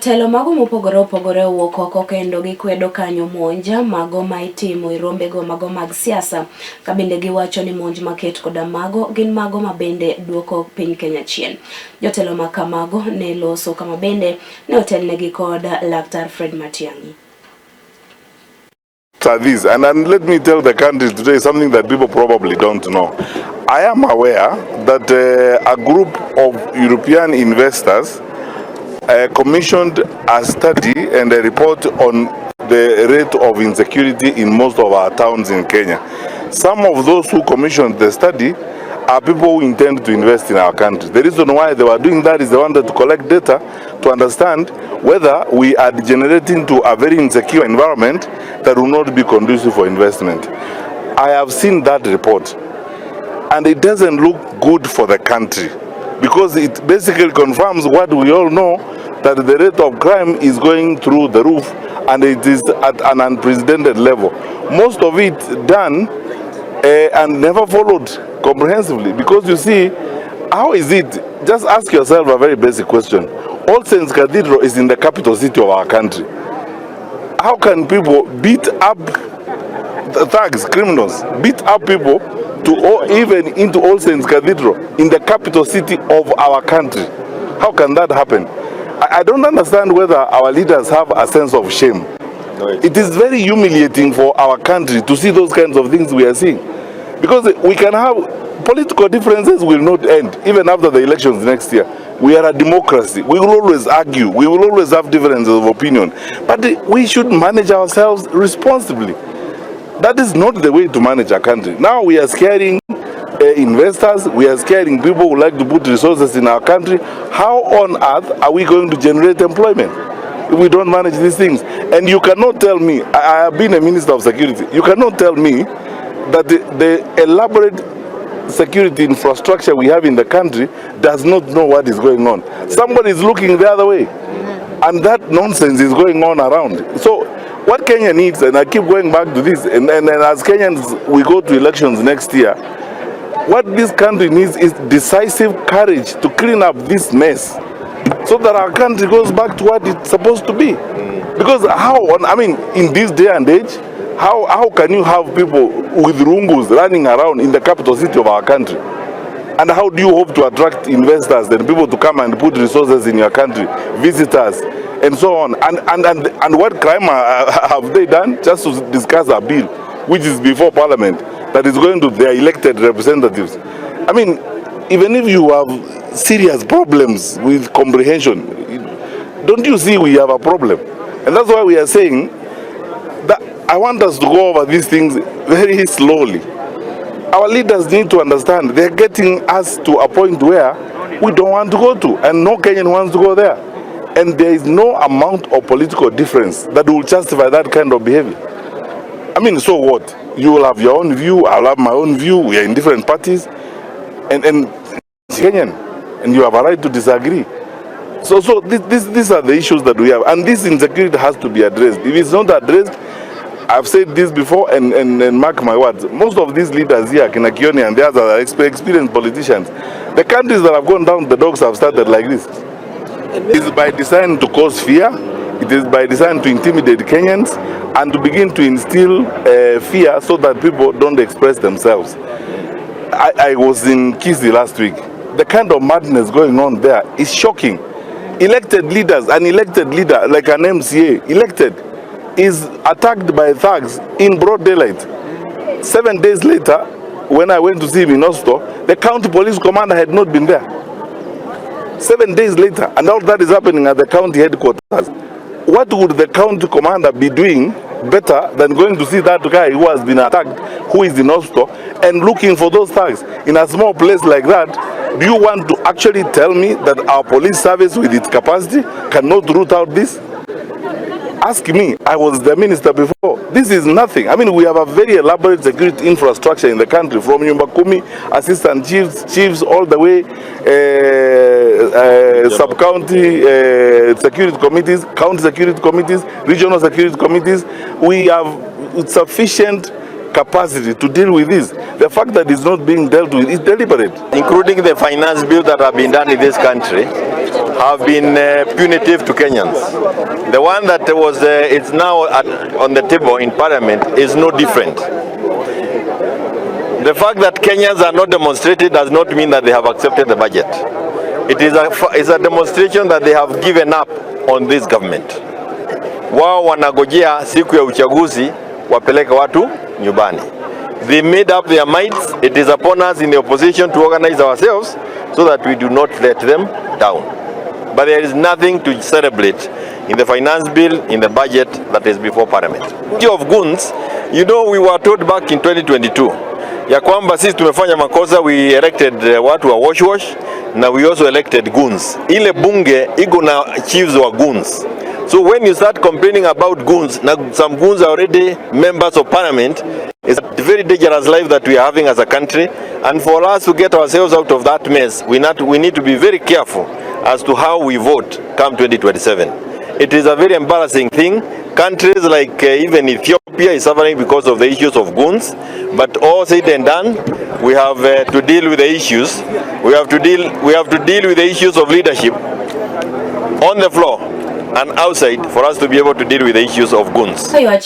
Telo mago mopogore opogore owuok oko kendo gikwedo kanyo monj mago ma itimo e rombego mago mag siasa, ka bende giwacho ni monj maket koda mago gin mago ma bende duoko piny Kenya chien. Jotelo ma kamago ne loso kama bende ne otelnegi kod Laktar Fred Matiang'i. This, and let me tell the country today something that people probably don't know. I am aware that a group of European investors commissioned a study and a report on the rate of insecurity in most of our towns in Kenya. Some of those who commissioned the study are people who intend to invest in our country. The reason why they were doing that is they wanted to collect data to understand whether we are degenerating to a very insecure environment that will not be conducive for investment. I have seen that report, and it doesn't look good for the country, because it basically confirms what we all know, that the rate of crime is going through the roof and it is at an unprecedented level. Most of it done and never followed comprehensively, because you see, how is it? Just ask yourself a very basic question. All Saints Cathedral is in the capital city of our country. How can people beat up the thugs, criminals, beat up people even into All Saints Cathedral in the capital city of our country? How can that happen? I don't understand whether our leaders have a sense of shame. It is very humiliating for our country to see those kinds of things we are seeing. Because we can have political differences will not end even after the elections next year. We are a democracy. We will always argue. We will always have differences of opinion. But we should manage ourselves responsibly. That is not the way to manage a country. Now we are scaring investors. We are scaring people who like to put resources in our country. How on earth are we going to generate employment if we don't manage these things? And you cannot tell me, I have been a minister of security, you cannot tell me that the elaborate security infrastructure we have in the country does not know what is going on. Somebody is looking the other way, and that nonsense is going on around. So what Kenya needs, and I keep going back to this, and as Kenyans we go to elections next year, what this country needs is decisive courage to clean up this mess, so that our country goes back to what it's supposed to be. Because in this day and age, how can you have people with rungus running around in the capital city of our country? And how do you hope to attract investors and people to come and put resources in your country, visitors, and so on? And what crime have they done? Just to discuss a bill which is before Parliament that is going to their elected representatives. I mean, even if you have serious problems with comprehension, don't you see we have a problem? And that's why we are saying that I want us to go over these things very slowly. Our leaders need to understand they're getting us to a point where we don't want to go to, and no Kenyan wants to go there. And there is no amount of political difference that will justify that kind of behavior. I mean, so what? You will have your own view, I'll have my own view, we are in different parties, and Kenyan, and you have a right to disagree. So these are the issues that we have, and this insecurity has to be addressed. If it's not addressed, I've said this before, and mark my words, most of these leaders here, Kinakioni and the others, are experienced politicians. The countries that have gone down the dogs have started like this. It is by design to cause fear. It is by design to intimidate Kenyans and to begin to instill fear so that people don't express themselves. I was in Kisi last week. The kind of madness going on there is shocking. Elected leaders, an elected leader like an MCA, elected, is attacked by thugs in broad daylight. 7 days later, when I went to see him in Oslo, the county police commander had not been there. 7 days later, and all that is happening at the county headquarters. What would the county commander be doing better than going to see that guy who has been attacked, who is in Oslo, and looking for those thugs in a small place like that? Do you want to actually tell me that our police service with its capacity cannot root out this? Ask me, I was the minister before. This is nothing. I mean, we have a very elaborate security infrastructure in the country, from Yumbakumi, assistant chiefs, all the way, sub-county security committees, county security committees, regional security committees. We have sufficient capacity to deal with this. The fact that it's not being dealt with is deliberate. Including the finance bill that have been done in this country, have been punitive to Kenyans. The one that was it's now on the table in Parliament is no different. The fact that Kenyans are not demonstrated does not mean that they have accepted the budget. It is a demonstration that they have given up on this government. Wao wanagojea siku ya uchaguzi wapeleke watu nyumbani. They made up their minds. It is upon us in the opposition to organize ourselves so that we do not let them down. But there is nothing to celebrate in the finance bill, in the budget that is before Parliament. Of goons, you know, we were told back in 2022 ya kwamba sisi tumefanya makosa, we elected watu wa wash na we also elected goons. Ile bunge iko na chiefs wa goons. So when you start complaining about goons, now some goons are already members of Parliament, it's a very dangerous life that we are having as a country. And for us to get ourselves out of that mess, we need to be very careful as to how we vote come 2027. It is a very embarrassing thing. Countries like even Ethiopia is suffering because of the issues of goons. But all said and done, we have to deal with the issues. We have to deal with the issues of leadership on the floor and outside for us to be able to deal with the issues of goons.